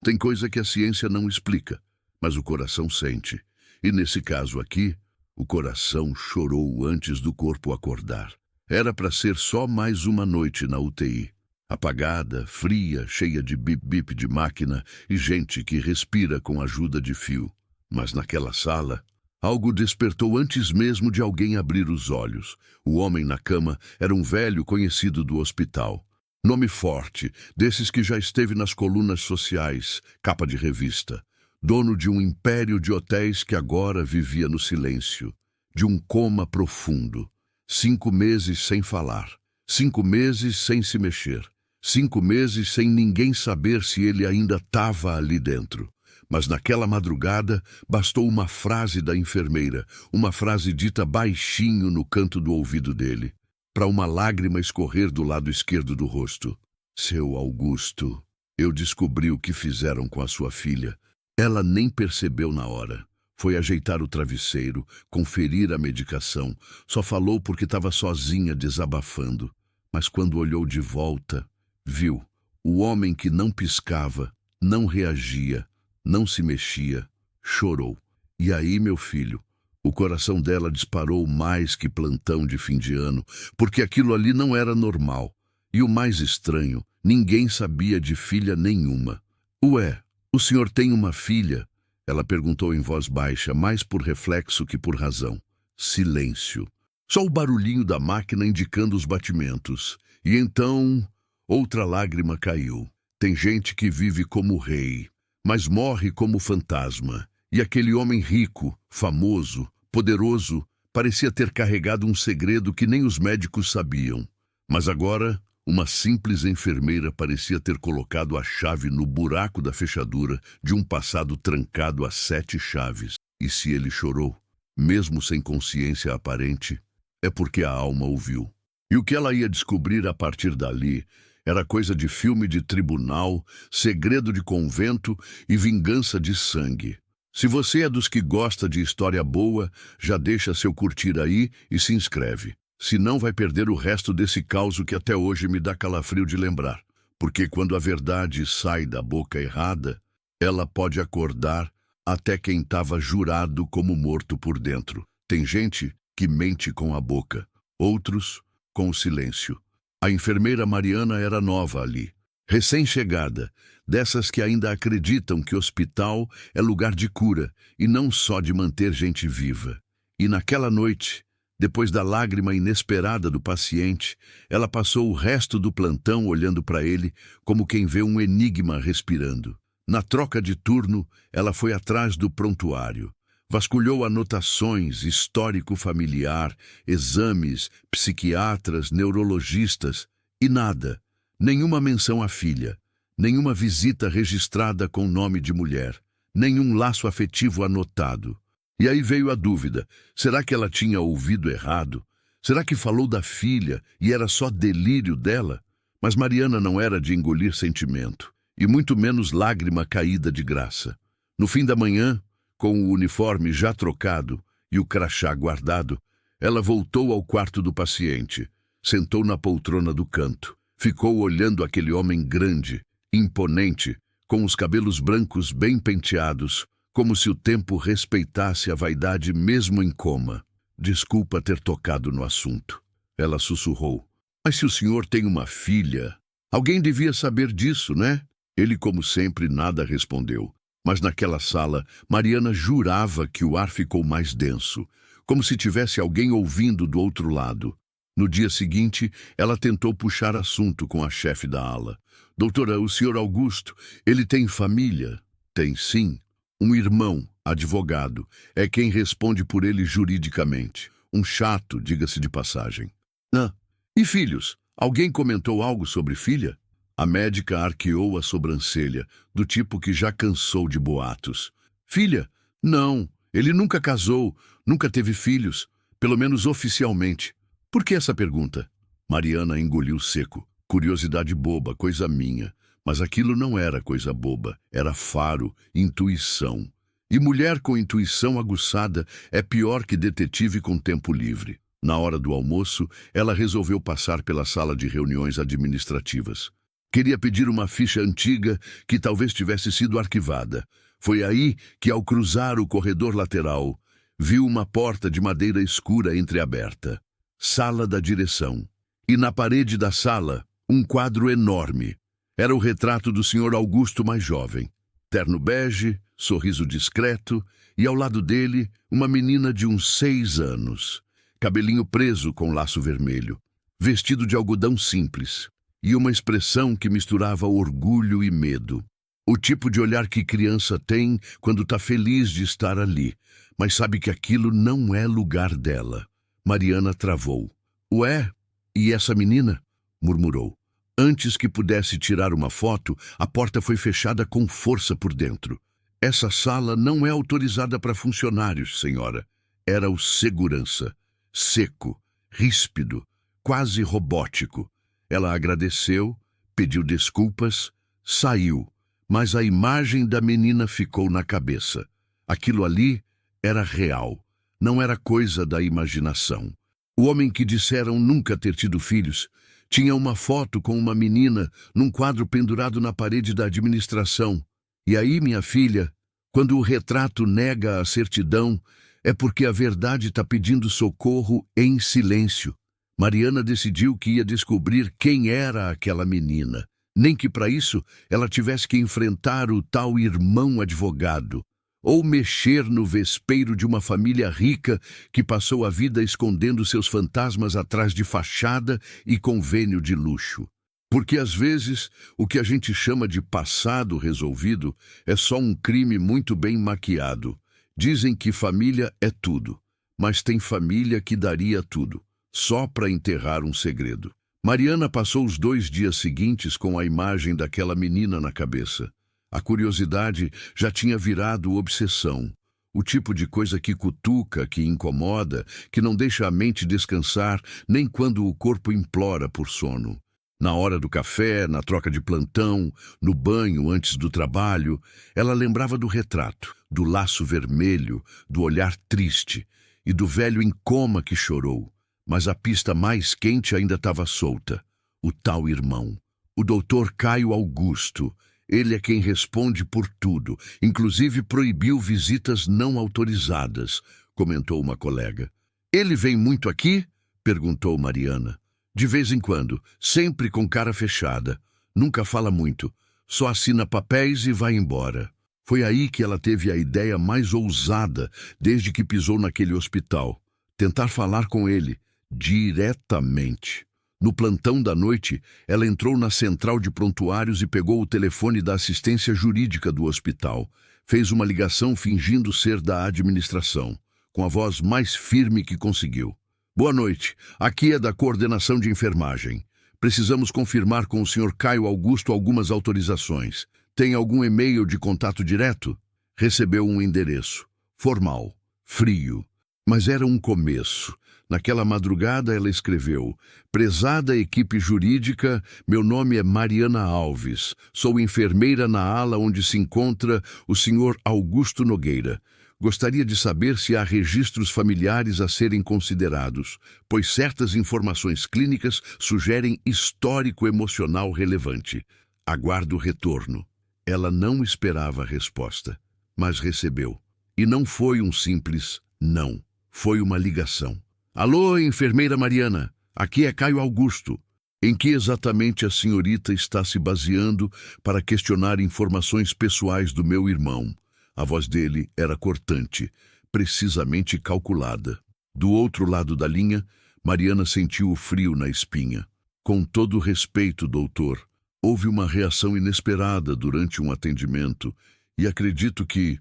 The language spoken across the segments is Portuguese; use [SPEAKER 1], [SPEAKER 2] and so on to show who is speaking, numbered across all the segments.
[SPEAKER 1] Tem coisa que a ciência não explica, mas o coração sente. E nesse caso aqui, o coração chorou antes do corpo acordar. Era para ser só mais uma noite na UTI. Apagada, fria, cheia de bip-bip de máquina e gente que respira com ajuda de fio. Mas naquela sala, algo despertou antes mesmo de alguém abrir os olhos. O homem na cama era um velho conhecido do hospital. Nome forte, desses que já esteve nas colunas sociais, capa de revista. Dono de um império de hotéis que agora vivia no silêncio. De um coma profundo. 5 meses sem falar. 5 meses sem se mexer. 5 meses sem ninguém saber se ele ainda estava ali dentro. Mas naquela madrugada, bastou uma frase da enfermeira, uma frase dita baixinho no canto do ouvido dele, para uma lágrima escorrer do lado esquerdo do rosto. Seu Augusto, eu descobri o que fizeram com a sua filha. Ela nem percebeu na hora. Foi ajeitar o travesseiro, conferir a medicação. Só falou porque estava sozinha desabafando. Mas quando olhou de volta, viu o homem que não piscava, não reagia, não se mexia, chorou. E aí, meu filho, o coração dela disparou mais que plantão de fim de ano, porque aquilo ali não era normal. E o mais estranho, ninguém sabia de filha nenhuma. Ué, o senhor tem uma filha? Ela perguntou em voz baixa, mais por reflexo que por razão. Silêncio. Só o barulhinho da máquina indicando os batimentos. E então, outra lágrima caiu. Tem gente que vive como rei, mas morre como fantasma. E aquele homem rico, famoso, poderoso, parecia ter carregado um segredo que nem os médicos sabiam. Mas agora, uma simples enfermeira parecia ter colocado a chave no buraco da fechadura de um passado trancado a 7 chaves. E se ele chorou, mesmo sem consciência aparente, é porque a alma ouviu. E o que ela ia descobrir a partir dali era coisa de filme de tribunal, segredo de convento e vingança de sangue. Se você é dos que gosta de história boa, já deixa seu curtir aí e se inscreve. Senão vai perder o resto desse caos que até hoje me dá calafrio de lembrar. Porque quando a verdade sai da boca errada, ela pode acordar até quem estava jurado como morto por dentro. Tem gente que mente com a boca, outros com o silêncio. A enfermeira Mariana era nova ali, recém-chegada, dessas que ainda acreditam que hospital é lugar de cura e não só de manter gente viva. E naquela noite, depois da lágrima inesperada do paciente, ela passou o resto do plantão olhando para ele como quem vê um enigma respirando. Na troca de turno, ela foi atrás do prontuário. Vasculhou anotações, histórico familiar, exames, psiquiatras, neurologistas e nada. Nenhuma menção à filha, nenhuma visita registrada com nome de mulher, nenhum laço afetivo anotado. E aí veio a dúvida, será que ela tinha ouvido errado? Será que falou da filha e era só delírio dela? Mas Mariana não era de engolir sentimento, e muito menos lágrima caída de graça. No fim da manhã, com o uniforme já trocado e o crachá guardado, ela voltou ao quarto do paciente, sentou na poltrona do canto, ficou olhando aquele homem grande, imponente, com os cabelos brancos bem penteados, como se o tempo respeitasse a vaidade mesmo em coma. Desculpa ter tocado no assunto. Ela sussurrou. Mas se o senhor tem uma filha, alguém devia saber disso, né? Ele, como sempre, nada respondeu. Mas naquela sala, Mariana jurava que o ar ficou mais denso, como se tivesse alguém ouvindo do outro lado. No dia seguinte, ela tentou puxar assunto com a chefe da ala. Doutora, o senhor Augusto, ele tem família? Tem sim. Um irmão, advogado, é quem responde por ele juridicamente. Um chato, diga-se de passagem. Ah, e filhos? Alguém comentou algo sobre filha? A médica arqueou a sobrancelha, do tipo que já cansou de boatos. Filha? Não, ele nunca casou, nunca teve filhos, pelo menos oficialmente. Por que essa pergunta? Mariana engoliu seco. Curiosidade boba, coisa minha. Mas aquilo não era coisa boba, era faro, intuição. E mulher com intuição aguçada é pior que detetive com tempo livre. Na hora do almoço, ela resolveu passar pela sala de reuniões administrativas. Queria pedir uma ficha antiga que talvez tivesse sido arquivada. Foi aí que, ao cruzar o corredor lateral, viu uma porta de madeira escura entreaberta. Sala da direção. E na parede da sala, um quadro enorme. Era o retrato do Sr. Augusto mais jovem. Terno bege, sorriso discreto, e ao lado dele, uma menina de uns 6 anos. Cabelinho preso com laço vermelho. Vestido de algodão simples. E uma expressão que misturava orgulho e medo. O tipo de olhar que criança tem quando está feliz de estar ali, mas sabe que aquilo não é lugar dela. Mariana travou. Ué, e essa menina? Murmurou. Antes que pudesse tirar uma foto, a porta foi fechada com força por dentro. Essa sala não é autorizada para funcionários, senhora. Era o segurança. Seco, ríspido, quase robótico. Ela agradeceu, pediu desculpas, saiu, mas a imagem da menina ficou na cabeça. Aquilo ali era real, não era coisa da imaginação. O homem que disseram nunca ter tido filhos tinha uma foto com uma menina num quadro pendurado na parede da administração. E aí, minha filha, quando o retrato nega a certidão, é porque a verdade está pedindo socorro em silêncio. Mariana decidiu que ia descobrir quem era aquela menina, nem que para isso ela tivesse que enfrentar o tal irmão advogado, ou mexer no vespeiro de uma família rica que passou a vida escondendo seus fantasmas atrás de fachada e convênio de luxo. Porque às vezes o que a gente chama de passado resolvido é só um crime muito bem maquiado. Dizem que família é tudo, mas tem família que daria tudo, só para enterrar um segredo. Mariana passou os 2 dias seguintes com a imagem daquela menina na cabeça. A curiosidade já tinha virado obsessão, o tipo de coisa que cutuca, que incomoda, que não deixa a mente descansar nem quando o corpo implora por sono. Na hora do café, na troca de plantão, no banho antes do trabalho, ela lembrava do retrato, do laço vermelho, do olhar triste e do velho em coma que chorou. Mas a pista mais quente ainda estava solta. O tal irmão, o doutor Caio Augusto. Ele é quem responde por tudo, inclusive proibiu visitas não autorizadas, comentou uma colega. Ele vem muito aqui? Perguntou Mariana. De vez em quando, sempre com cara fechada. Nunca fala muito, só assina papéis e vai embora. Foi aí que ela teve a ideia mais ousada desde que pisou naquele hospital. Tentar falar com ele, diretamente. No plantão da noite, ela entrou na central de prontuários e pegou o telefone da assistência jurídica do hospital. Fez uma ligação fingindo ser da administração, com a voz mais firme que conseguiu. Boa noite, aqui é da coordenação de enfermagem. Precisamos confirmar com o Sr. Caio Augusto algumas autorizações. Tem algum e-mail de contato direto? Recebeu um endereço. Formal, frio, mas era um começo. Naquela madrugada ela escreveu: Prezada equipe jurídica, meu nome é Mariana Alves. Sou enfermeira na ala onde se encontra o Sr. Augusto Nogueira. Gostaria de saber se há registros familiares a serem considerados, pois certas informações clínicas sugerem histórico emocional relevante. Aguardo retorno. Ela não esperava a resposta, mas recebeu. E não foi um simples não, foi uma ligação. Alô, enfermeira Mariana, aqui é Caio Augusto. Em que exatamente a senhorita está se baseando para questionar informações pessoais do meu irmão? A voz dele era cortante, precisamente calculada. Do outro lado da linha, Mariana sentiu o frio na espinha. Com todo respeito, doutor, houve uma reação inesperada durante um atendimento e acredito que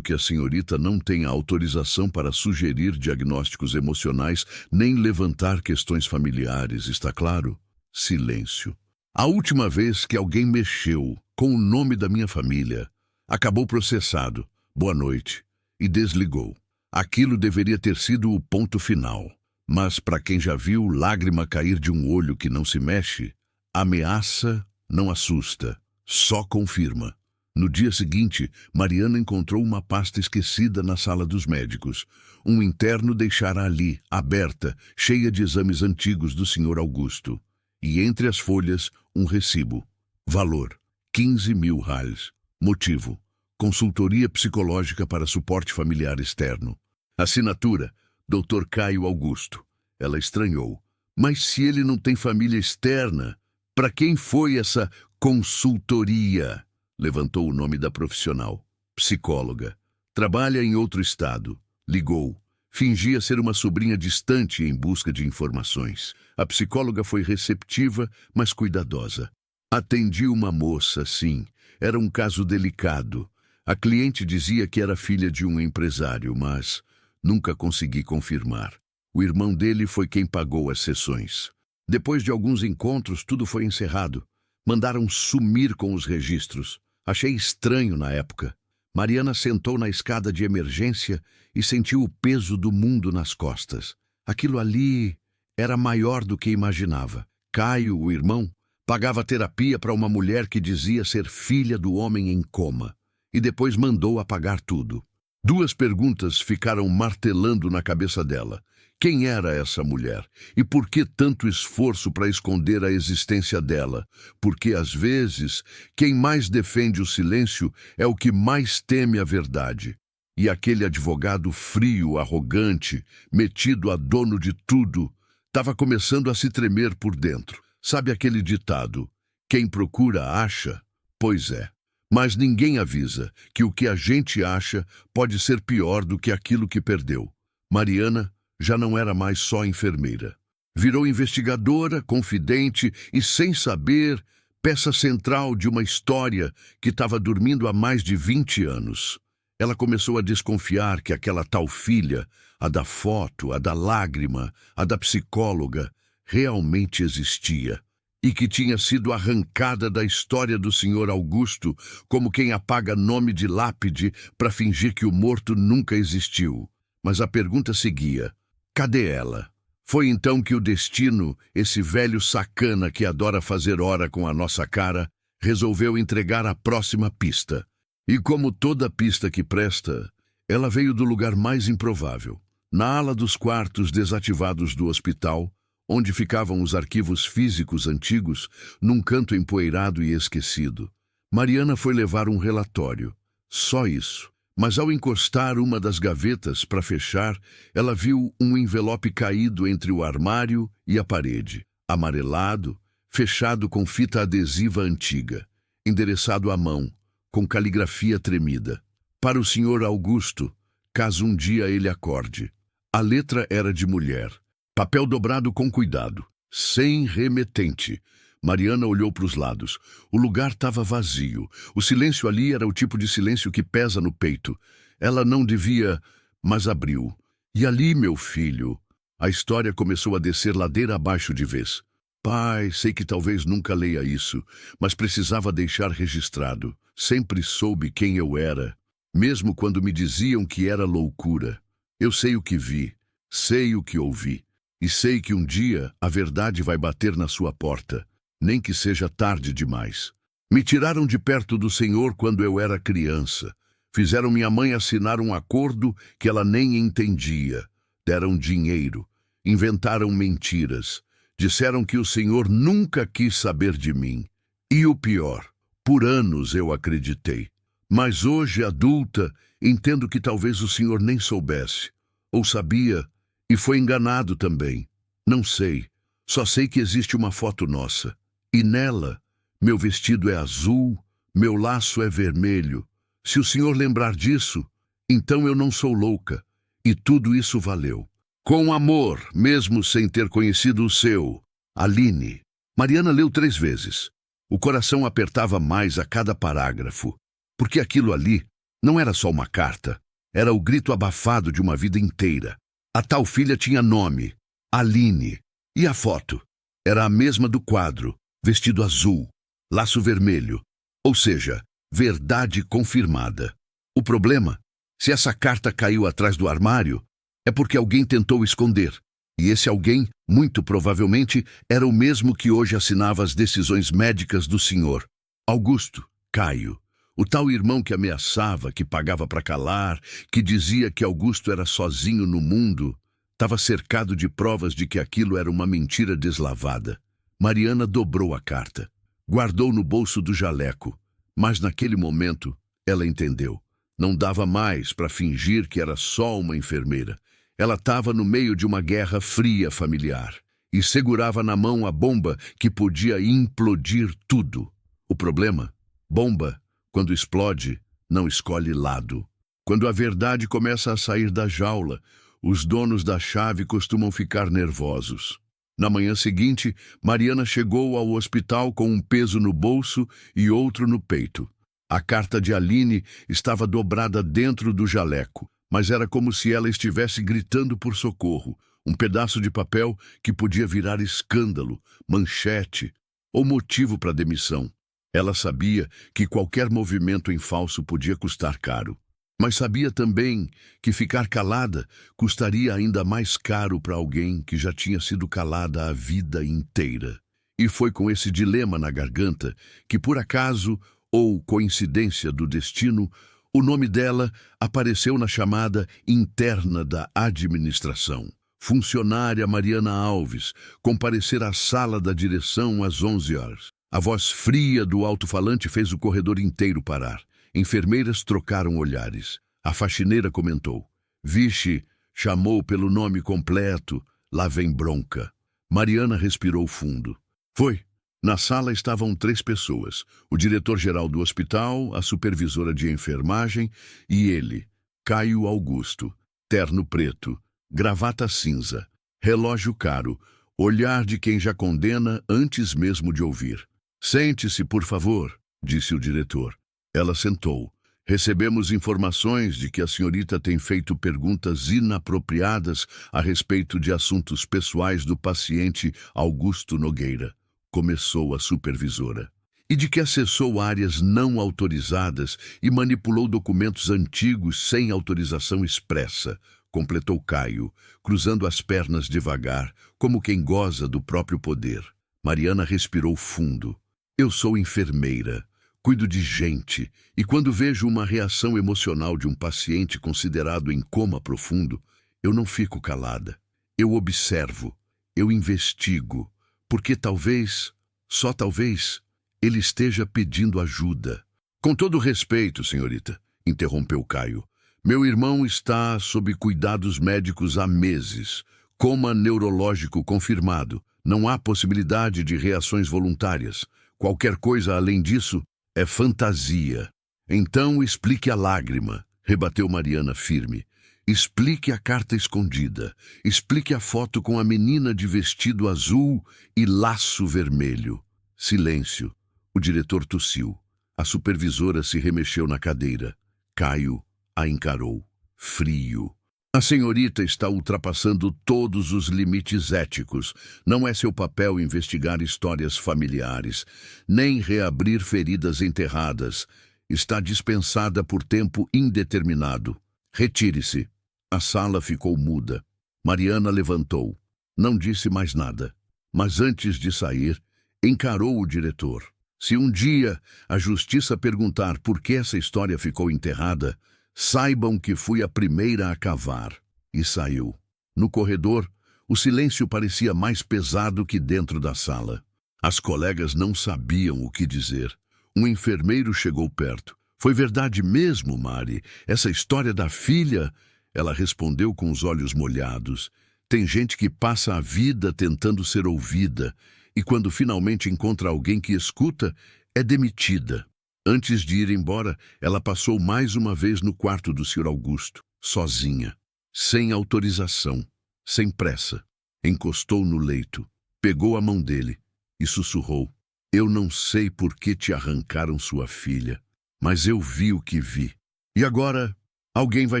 [SPEAKER 1] a senhorita não tenha autorização para sugerir diagnósticos emocionais nem levantar questões familiares, está claro? Silêncio. A última vez que alguém mexeu com o nome da minha família, acabou processado. Boa noite. E desligou. Aquilo deveria ter sido o ponto final. Mas para quem já viu lágrima cair de um olho que não se mexe, ameaça não assusta, só confirma. No dia seguinte, Mariana encontrou uma pasta esquecida na sala dos médicos. Um interno deixara ali, aberta, cheia de exames antigos do Sr. Augusto. e entre as folhas um recibo. Valor: 15.000 reais. Motivo: consultoria psicológica para suporte familiar externo. Assinatura: Dr. Caio Augusto. Ela estranhou. Mas se ele não tem família externa, para quem foi essa consultoria? Levantou o nome da profissional. Psicóloga. Trabalha em outro estado. Ligou. Fingia ser uma sobrinha distante em busca de informações. A psicóloga foi receptiva, mas cuidadosa. Atendi uma moça, sim. Era um caso delicado. A cliente dizia que era filha de um empresário, mas nunca consegui confirmar. O irmão dele foi quem pagou as sessões. Depois de alguns encontros, tudo foi encerrado. Mandaram sumir com os registros. Achei estranho na época. Mariana sentou na escada de emergência e sentiu o peso do mundo nas costas. Aquilo ali era maior do que imaginava. Caio, o irmão, pagava terapia para uma mulher que dizia ser filha do homem em coma. E depois mandou apagar tudo. Duas perguntas ficaram martelando na cabeça dela. Quem era essa mulher? E por que tanto esforço para esconder a existência dela? Porque, às vezes, quem mais defende o silêncio é o que mais teme a verdade. E aquele advogado frio, arrogante, metido a dono de tudo, estava começando a se tremer por dentro. Sabe aquele ditado: quem procura, acha? Pois é. Mas ninguém avisa que o que a gente acha pode ser pior do que aquilo que perdeu. Mariana já não era mais só enfermeira. Virou investigadora, confidente e, sem saber, peça central de uma história que estava dormindo há mais de 20 anos. Ela começou a desconfiar que aquela tal filha, a da foto, a da lágrima, a da psicóloga, realmente existia. E que tinha sido arrancada da história do Sr. Augusto como quem apaga nome de lápide para fingir que o morto nunca existiu. Mas a pergunta seguia: cadê ela? Foi então que o destino, esse velho sacana que adora fazer hora com a nossa cara, resolveu entregar a próxima pista. E como toda pista que presta, ela veio do lugar mais improvável. Na ala dos quartos desativados do hospital, onde ficavam os arquivos físicos antigos, num canto empoeirado e esquecido. Mariana foi levar um relatório. Só isso. Mas ao encostar uma das gavetas para fechar, ela viu um envelope caído entre o armário e a parede, amarelado, fechado com fita adesiva antiga, endereçado à mão, com caligrafia tremida. Para o Sr. Augusto, caso um dia ele acorde. A letra era de mulher. Papel dobrado com cuidado, sem remetente. Mariana olhou para os lados. O lugar estava vazio. O silêncio ali era o tipo de silêncio que pesa no peito. Ela não devia, mas abriu. E ali, meu filho, a história começou a descer ladeira abaixo de vez. Pai, sei que talvez nunca leia isso, mas precisava deixar registrado. Sempre soube quem eu era, mesmo quando me diziam que era loucura. Eu sei o que vi, sei o que ouvi. E sei que um dia a verdade vai bater na sua porta, nem que seja tarde demais. Me tiraram de perto do Senhor quando eu era criança. Fizeram minha mãe assinar um acordo que ela nem entendia. Deram dinheiro. Inventaram mentiras. Disseram que o Senhor nunca quis saber de mim. E o pior, por anos eu acreditei. Mas hoje, adulta, entendo que talvez o Senhor nem soubesse. Ou sabia e foi enganado também. Não sei. Só sei que existe uma foto nossa. E nela, meu vestido é azul, meu laço é vermelho. Se o Senhor lembrar disso, então eu não sou louca. E tudo isso valeu. Com amor, mesmo sem ter conhecido o seu. Aline. Mariana leu 3 vezes. O coração apertava mais a cada parágrafo. Porque aquilo ali não era só uma carta. Era o grito abafado de uma vida inteira. A tal filha tinha nome, Aline. E a foto? Era a mesma do quadro, vestido azul, laço vermelho. Ou seja, verdade confirmada. O problema, se essa carta caiu atrás do armário, é porque alguém tentou esconder. E esse alguém, muito provavelmente, era o mesmo que hoje assinava as decisões médicas do senhor. Augusto, Caio. O tal irmão que ameaçava, que pagava para calar, que dizia que Augusto era sozinho no mundo, estava cercado de provas de que aquilo era uma mentira deslavada. Mariana dobrou a carta. Guardou no bolso do jaleco. Mas naquele momento, ela entendeu. Não dava mais para fingir que era só uma enfermeira. Ela estava no meio de uma guerra fria familiar e segurava na mão a bomba que podia implodir tudo. O problema? Bomba, quando explode, não escolhe lado. Quando a verdade começa a sair da jaula, os donos da chave costumam ficar nervosos. Na manhã seguinte, Mariana chegou ao hospital com um peso no bolso e outro no peito. A carta de Aline estava dobrada dentro do jaleco, mas era como se ela estivesse gritando por socorro. Um pedaço de papel que podia virar escândalo, manchete ou motivo para demissão. Ela sabia que qualquer movimento em falso podia custar caro. Mas sabia também que ficar calada custaria ainda mais caro para alguém que já tinha sido calada a vida inteira. E foi com esse dilema na garganta que, por acaso ou coincidência do destino, o nome dela apareceu na chamada interna da administração. Funcionária Mariana Alves comparecer à sala da direção às 11 horas. A voz fria do alto-falante fez o corredor inteiro parar. Enfermeiras trocaram olhares. A faxineira comentou. Vixe, chamou pelo nome completo. Lá vem bronca. Mariana respirou fundo. Foi. Na sala estavam 3 pessoas. O diretor-geral do hospital, a supervisora de enfermagem e ele, Caio Augusto. Terno preto, gravata cinza, relógio caro, olhar de quem já condena antes mesmo de ouvir. Sente-se, por favor, disse o diretor. Ela sentou. Recebemos informações de que a senhorita tem feito perguntas inapropriadas a respeito de assuntos pessoais do paciente Augusto Nogueira, começou a supervisora, e de que acessou áreas não autorizadas e manipulou documentos antigos sem autorização expressa, completou Caio, cruzando as pernas devagar, como quem goza do próprio poder. Mariana respirou fundo. Eu sou enfermeira. Cuido de gente, e quando vejo uma reação emocional de um paciente considerado em coma profundo, eu não fico calada. Eu observo, eu investigo, porque talvez, só talvez, ele esteja pedindo ajuda. Com todo respeito, senhorita, interrompeu Caio, meu irmão está sob cuidados médicos há meses, coma neurológico confirmado. Não há possibilidade de reações voluntárias. Qualquer coisa além disso é fantasia. Então explique a lágrima, rebateu Mariana firme. Explique a carta escondida. Explique a foto com a menina de vestido azul e laço vermelho. Silêncio. O diretor tossiu. A supervisora se remexeu na cadeira. Caio a encarou. Frio. A senhorita está ultrapassando todos os limites éticos. Não é seu papel investigar histórias familiares, nem reabrir feridas enterradas. Está dispensada por tempo indeterminado. Retire-se. A sala ficou muda. Mariana levantou. Não disse mais nada. Mas antes de sair, encarou o diretor. Se um dia a justiça perguntar por que essa história ficou enterrada, saibam que fui a primeira a cavar. E saiu. No corredor, o silêncio parecia mais pesado que dentro da sala. As colegas não sabiam o que dizer. Um enfermeiro chegou perto. Foi verdade mesmo, Mari? Essa história da filha? Ela respondeu com os olhos molhados. Tem gente que passa a vida tentando ser ouvida, e quando finalmente encontra alguém que escuta, é demitida. Antes de ir embora, ela passou mais uma vez no quarto do Sr. Augusto, sozinha, sem autorização, sem pressa. Encostou no leito, pegou a mão dele e sussurrou. Eu não sei por que te arrancaram sua filha, mas eu vi o que vi. E agora, alguém vai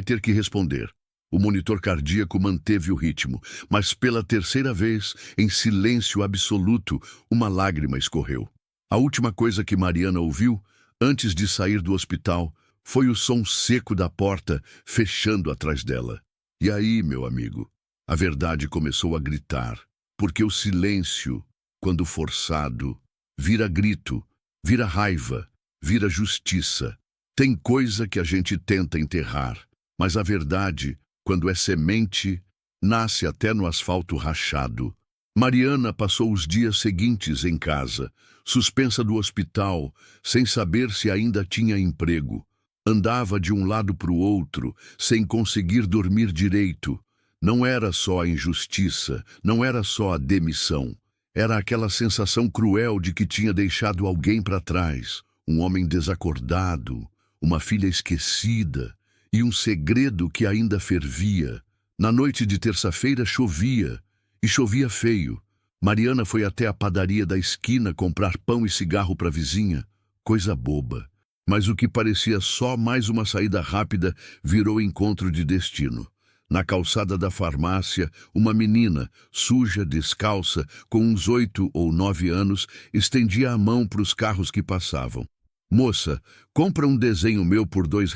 [SPEAKER 1] ter que responder. O monitor cardíaco manteve o ritmo, mas pela terceira vez, em silêncio absoluto, uma lágrima escorreu. A última coisa que Mariana ouviu, antes de sair do hospital, foi o som seco da porta fechando atrás dela. E aí, meu amigo, a verdade começou a gritar, porque o silêncio, quando forçado, vira grito, vira raiva, vira justiça. Tem coisa que a gente tenta enterrar, mas a verdade, quando é semente, nasce até no asfalto rachado. Mariana passou os dias seguintes em casa, suspensa do hospital, sem saber se ainda tinha emprego. Andava de um lado para o outro, sem conseguir dormir direito. Não era só a injustiça, não era só a demissão. Era aquela sensação cruel de que tinha deixado alguém para trás. Um homem desacordado, uma filha esquecida e um segredo que ainda fervia. Na noite de terça-feira chovia, e chovia feio. Mariana foi até a padaria da esquina comprar pão e cigarro para a vizinha. Coisa boba. Mas o que parecia só mais uma saída rápida virou encontro de destino. Na calçada da farmácia, uma menina, suja, descalça, com uns 8 ou 9 anos, estendia a mão para os carros que passavam. "Moça, compra um desenho meu por R$ 2.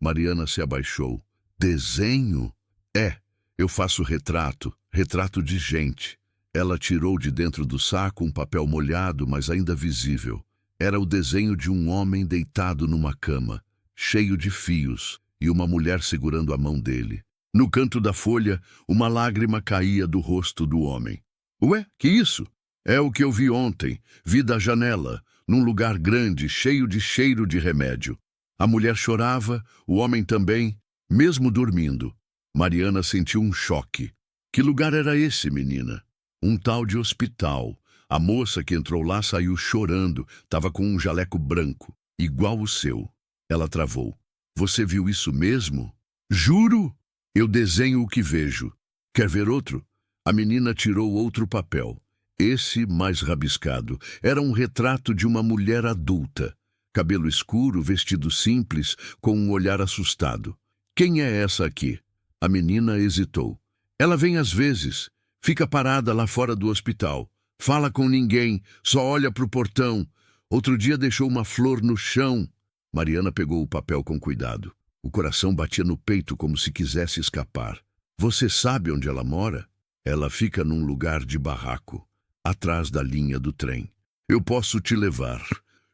[SPEAKER 1] Mariana se abaixou. "Desenho?" "É, eu faço retrato de gente." Ela tirou de dentro do saco um papel molhado, mas ainda visível. Era o desenho de um homem deitado numa cama, cheio de fios, e uma mulher segurando a mão dele. No canto da folha, uma lágrima caía do rosto do homem. "Ué, que isso?" "É o que eu vi ontem. Vi da janela, num lugar grande, cheio de cheiro de remédio." A mulher chorava, o homem também, mesmo dormindo. Mariana sentiu um choque. Que lugar era esse, menina? Um tal de hospital. A moça que entrou lá saiu chorando, estava com um jaleco branco, igual o seu. Ela travou. "Você viu isso mesmo?" "Juro! Eu desenho o que vejo. Quer ver outro?" A menina tirou outro papel. Esse, mais rabiscado, era um retrato de uma mulher adulta. Cabelo escuro, vestido simples, com um olhar assustado. "Quem é essa aqui?" A menina hesitou. "Ela vem às vezes. Fica parada lá fora do hospital. Fala com ninguém, só olha para o portão. Outro dia deixou uma flor no chão." Mariana pegou o papel com cuidado. O coração batia no peito como se quisesse escapar. "Você sabe onde ela mora?" "Ela fica num lugar de barraco, atrás da linha do trem." "Eu posso te levar."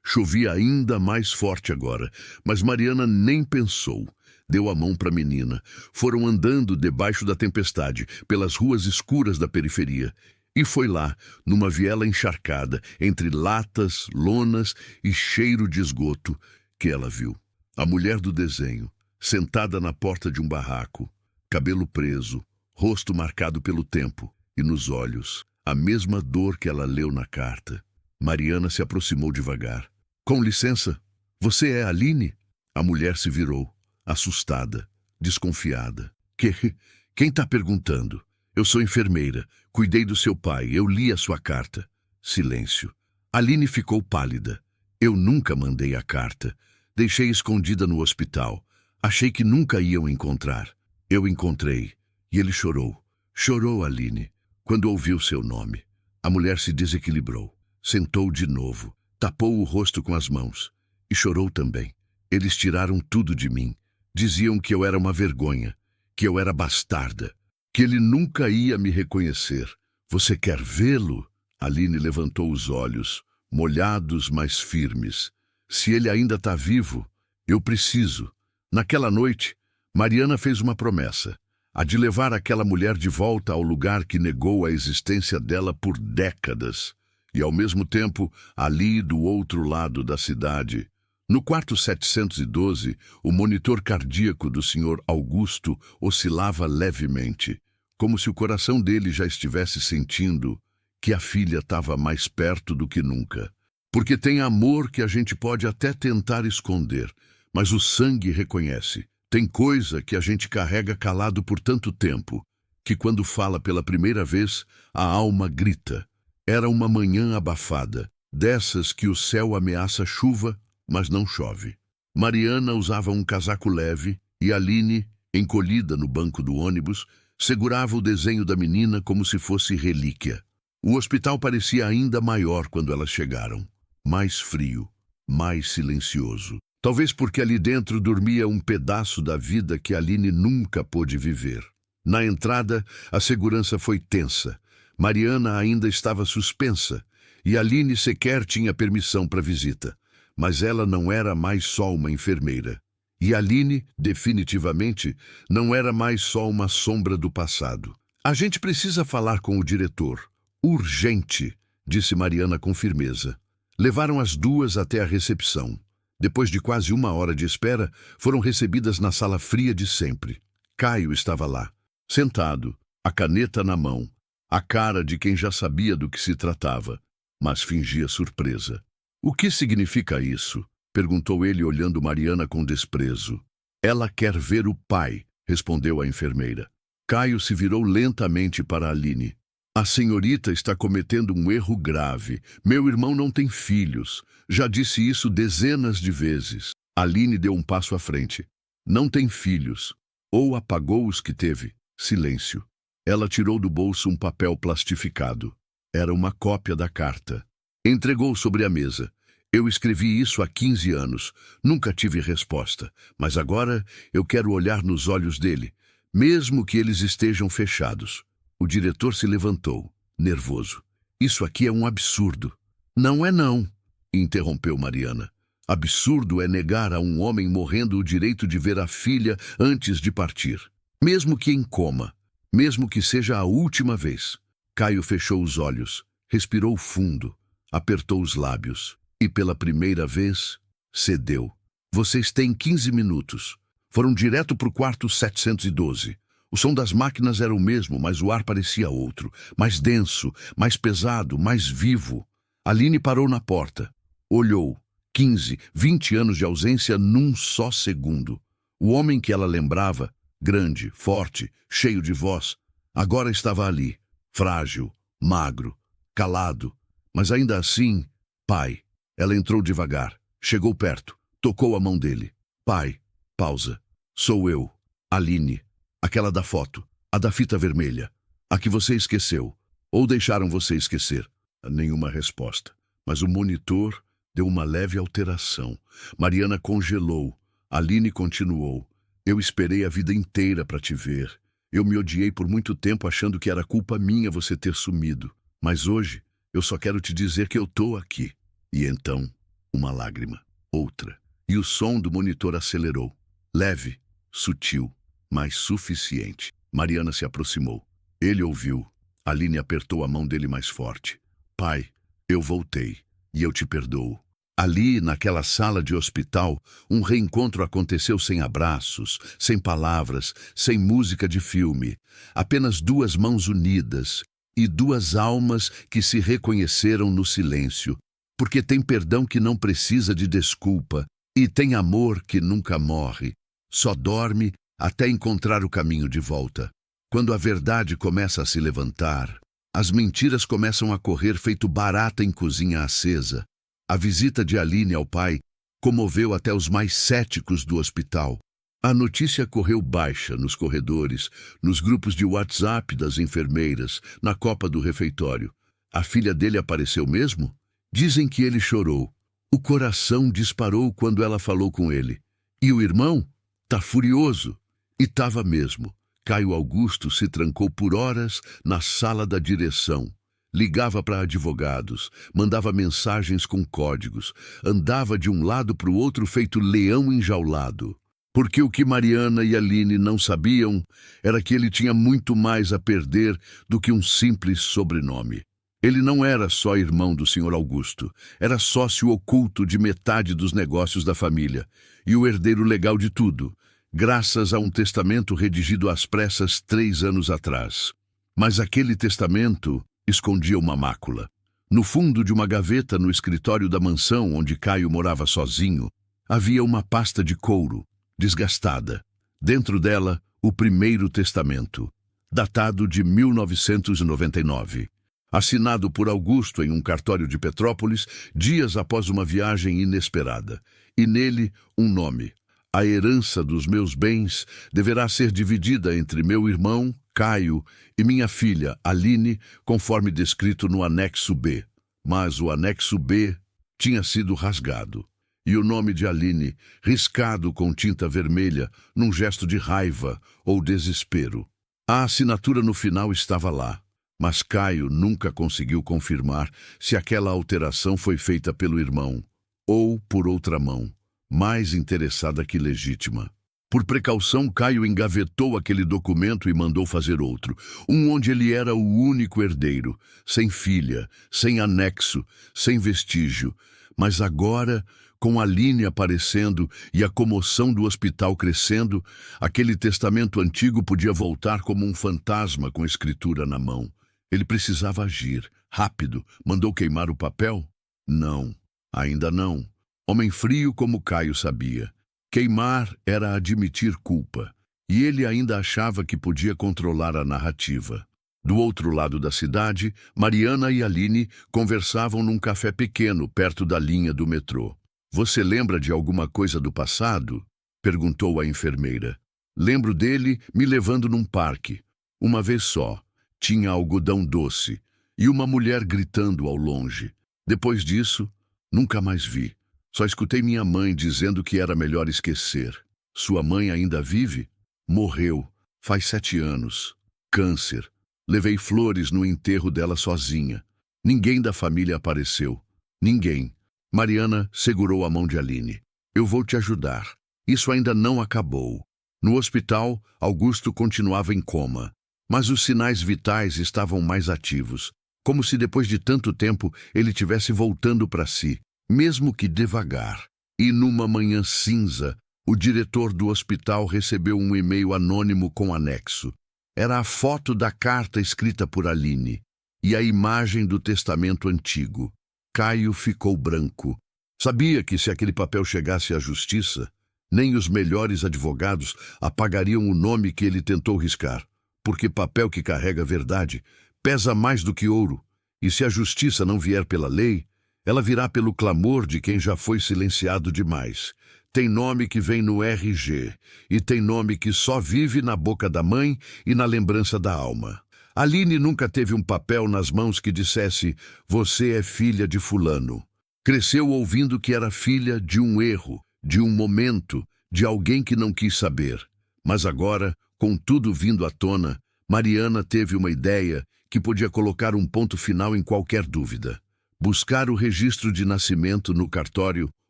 [SPEAKER 1] Chovia ainda mais forte agora, mas Mariana nem pensou. Deu a mão para a menina. Foram andando debaixo da tempestade, pelas ruas escuras da periferia. E foi lá, numa viela encharcada, entre latas, lonas e cheiro de esgoto, que ela viu a mulher do desenho, sentada na porta de um barraco, cabelo preso, rosto marcado pelo tempo, e nos olhos, a mesma dor que ela leu na carta. Mariana se aproximou devagar. "Com licença, você é Aline?" A mulher se virou, assustada, desconfiada. Quem está perguntando?" "Eu sou enfermeira. Cuidei do seu pai. Eu li a sua carta." Silêncio. Aline ficou pálida. "Eu nunca mandei a carta. Deixei escondida no hospital. Achei que nunca iam encontrar. Eu encontrei." E ele chorou. Chorou, Aline, quando ouviu seu nome. A mulher se desequilibrou. Sentou de novo. Tapou o rosto com as mãos. E chorou também. "Eles tiraram tudo de mim. Diziam que eu era uma vergonha, que eu era bastarda, que ele nunca ia me reconhecer. Você quer vê-lo?" Aline levantou os olhos, molhados, mas firmes. "Se ele ainda está vivo, eu preciso." Naquela noite, Mariana fez uma promessa, a de levar aquela mulher de volta ao lugar que negou a existência dela por décadas. E, ao mesmo tempo, ali do outro lado da cidade, no quarto 712, o monitor cardíaco do Sr. Augusto oscilava levemente, como se o coração dele já estivesse sentindo que a filha estava mais perto do que nunca. Porque tem amor que a gente pode até tentar esconder, mas o sangue reconhece. Tem coisa que a gente carrega calado por tanto tempo, que quando fala pela primeira vez, a alma grita. Era uma manhã abafada, dessas que o céu ameaça chuva, mas não chove. Mariana usava um casaco leve e Aline, encolhida no banco do ônibus, segurava o desenho da menina como se fosse relíquia. O hospital parecia ainda maior quando elas chegaram. Mais frio, mais silencioso. Talvez porque ali dentro dormia um pedaço da vida que Aline nunca pôde viver. Na entrada, a segurança foi tensa. Mariana ainda estava suspensa e Aline sequer tinha permissão para visita. Mas ela não era mais só uma enfermeira. E Aline, definitivamente, não era mais só uma sombra do passado. "A gente precisa falar com o diretor." Urgente, disse Mariana com firmeza. Levaram as duas até a recepção. Depois de quase 1 hora de espera, foram recebidas na sala fria de sempre. Caio estava lá, sentado, a caneta na mão, a cara de quem já sabia do que se tratava, mas fingia surpresa. "O que significa isso?" perguntou ele, olhando Mariana com desprezo. "Ela quer ver o pai", respondeu a enfermeira. Caio se virou lentamente para Aline. "A senhorita está cometendo um erro grave. Meu irmão não tem filhos. Já disse isso dezenas de vezes." Aline deu um passo à frente. "Não tem filhos. Ou apagou os que teve." Silêncio. Ela tirou do bolso um papel plastificado. Era uma cópia da carta. Entregou sobre a mesa. "Eu escrevi isso há 15 anos. Nunca tive resposta. Mas agora eu quero olhar nos olhos dele, mesmo que eles estejam fechados." O diretor se levantou, nervoso. "Isso aqui é um absurdo." "Não é não", interrompeu Mariana. "Absurdo é negar a um homem morrendo o direito de ver a filha antes de partir. Mesmo que em coma. Mesmo que seja a última vez." Caio fechou os olhos, respirou fundo, apertou os lábios e, pela primeira vez, cedeu. "Vocês têm 15 minutos. Foram direto para o quarto 712. O som das máquinas era o mesmo, mas o ar parecia outro, mais denso, mais pesado, mais vivo." Aline parou na porta. Olhou. 15, 20 anos de ausência num só segundo. O homem que ela lembrava, grande, forte, cheio de voz, agora estava ali, frágil, magro, calado, mas ainda assim, pai. Ela entrou devagar, chegou perto, tocou a mão dele. "Pai." Pausa. "Sou eu, Aline. Aquela da foto, a da fita vermelha, a que você esqueceu. Ou deixaram você esquecer?" Nenhuma resposta, mas o monitor deu uma leve alteração. Mariana congelou. Aline continuou. "Eu esperei a vida inteira para te ver. Eu me odiei por muito tempo achando que era culpa minha você ter sumido. Mas hoje, eu só quero te dizer que eu tô aqui." E então, uma lágrima, outra. E o som do monitor acelerou. Leve, sutil, mas suficiente. Mariana se aproximou. Ele ouviu. Aline apertou a mão dele mais forte. "Pai, eu voltei, e eu te perdoo." Ali, naquela sala de hospital, um reencontro aconteceu sem abraços, sem palavras, sem música de filme. Apenas duas mãos unidas e duas almas que se reconheceram no silêncio. Porque tem perdão que não precisa de desculpa e tem amor que nunca morre. Só dorme até encontrar o caminho de volta. Quando a verdade começa a se levantar, as mentiras começam a correr feito barata em cozinha acesa. A visita de Aline ao pai comoveu até os mais céticos do hospital. A notícia correu baixa nos corredores, nos grupos de WhatsApp das enfermeiras, na copa do refeitório. A filha dele apareceu mesmo? Dizem que ele chorou. O coração disparou quando ela falou com ele. E o irmão? Tá furioso. E tava mesmo. Caio Augusto se trancou por horas na sala da direção. Ligava para advogados, mandava mensagens com códigos, andava de um lado para o outro feito leão enjaulado. Porque o que Mariana e Aline não sabiam era que ele tinha muito mais a perder do que um simples sobrenome. Ele não era só irmão do Sr. Augusto, era sócio oculto de metade dos negócios da família e o herdeiro legal de tudo, graças a um testamento redigido às pressas 3 anos atrás. Mas aquele testamento escondia uma mácula. No fundo de uma gaveta no escritório da mansão onde Caio morava sozinho, havia uma pasta de couro, desgastada. Dentro dela, o primeiro testamento, datado de 1999. Assinado por Augusto em um cartório de Petrópolis, dias após uma viagem inesperada. E nele, um nome. A herança dos meus bens deverá ser dividida entre meu irmão, Caio, e minha filha, Aline, conforme descrito no anexo B. Mas o anexo B tinha sido rasgado. E o nome de Aline, riscado com tinta vermelha, num gesto de raiva ou desespero. A assinatura no final estava lá, mas Caio nunca conseguiu confirmar se aquela alteração foi feita pelo irmão ou por outra mão, mais interessada que legítima. Por precaução, Caio engavetou aquele documento e mandou fazer outro, um onde ele era o único herdeiro, sem filha, sem anexo, sem vestígio. Mas agora, com Aline aparecendo e a comoção do hospital crescendo, aquele testamento antigo podia voltar como um fantasma com a escritura na mão. Ele precisava agir. Rápido. Mandou queimar o papel? Não. Ainda não. Homem frio como Caio sabia. Queimar era admitir culpa, e ele ainda achava que podia controlar a narrativa. Do outro lado da cidade, Mariana e Aline conversavam num café pequeno, perto da linha do metrô. "Você lembra de alguma coisa do passado?" perguntou a enfermeira. "Lembro dele me levando num parque. Uma vez só. Tinha algodão doce, e uma mulher gritando ao longe. Depois disso, nunca mais vi. Só escutei minha mãe dizendo que era melhor esquecer. Sua mãe ainda vive? Morreu, faz 7 anos. Câncer. Levei flores no enterro dela sozinha. Ninguém da família apareceu. Ninguém." Mariana segurou a mão de Aline. "Eu vou te ajudar. Isso ainda não acabou." No hospital, Augusto continuava em coma, mas os sinais vitais estavam mais ativos, como se depois de tanto tempo ele tivesse voltando para si, mesmo que devagar. E numa manhã cinza, o diretor do hospital recebeu um e-mail anônimo com anexo. Era a foto da carta escrita por Aline e a imagem do testamento antigo. Caio ficou branco. Sabia que se aquele papel chegasse à justiça, nem os melhores advogados apagariam o nome que ele tentou riscar, porque papel que carrega verdade pesa mais do que ouro, e se a justiça não vier pela lei, ela virá pelo clamor de quem já foi silenciado demais. Tem nome que vem no RG, e tem nome que só vive na boca da mãe e na lembrança da alma. Aline nunca teve um papel nas mãos que dissesse: "Você é filha de fulano." Cresceu ouvindo que era filha de um erro, de um momento, de alguém que não quis saber. Mas agora, com tudo vindo à tona, Mariana teve uma ideia que podia colocar um ponto final em qualquer dúvida. Buscar o registro de nascimento no cartório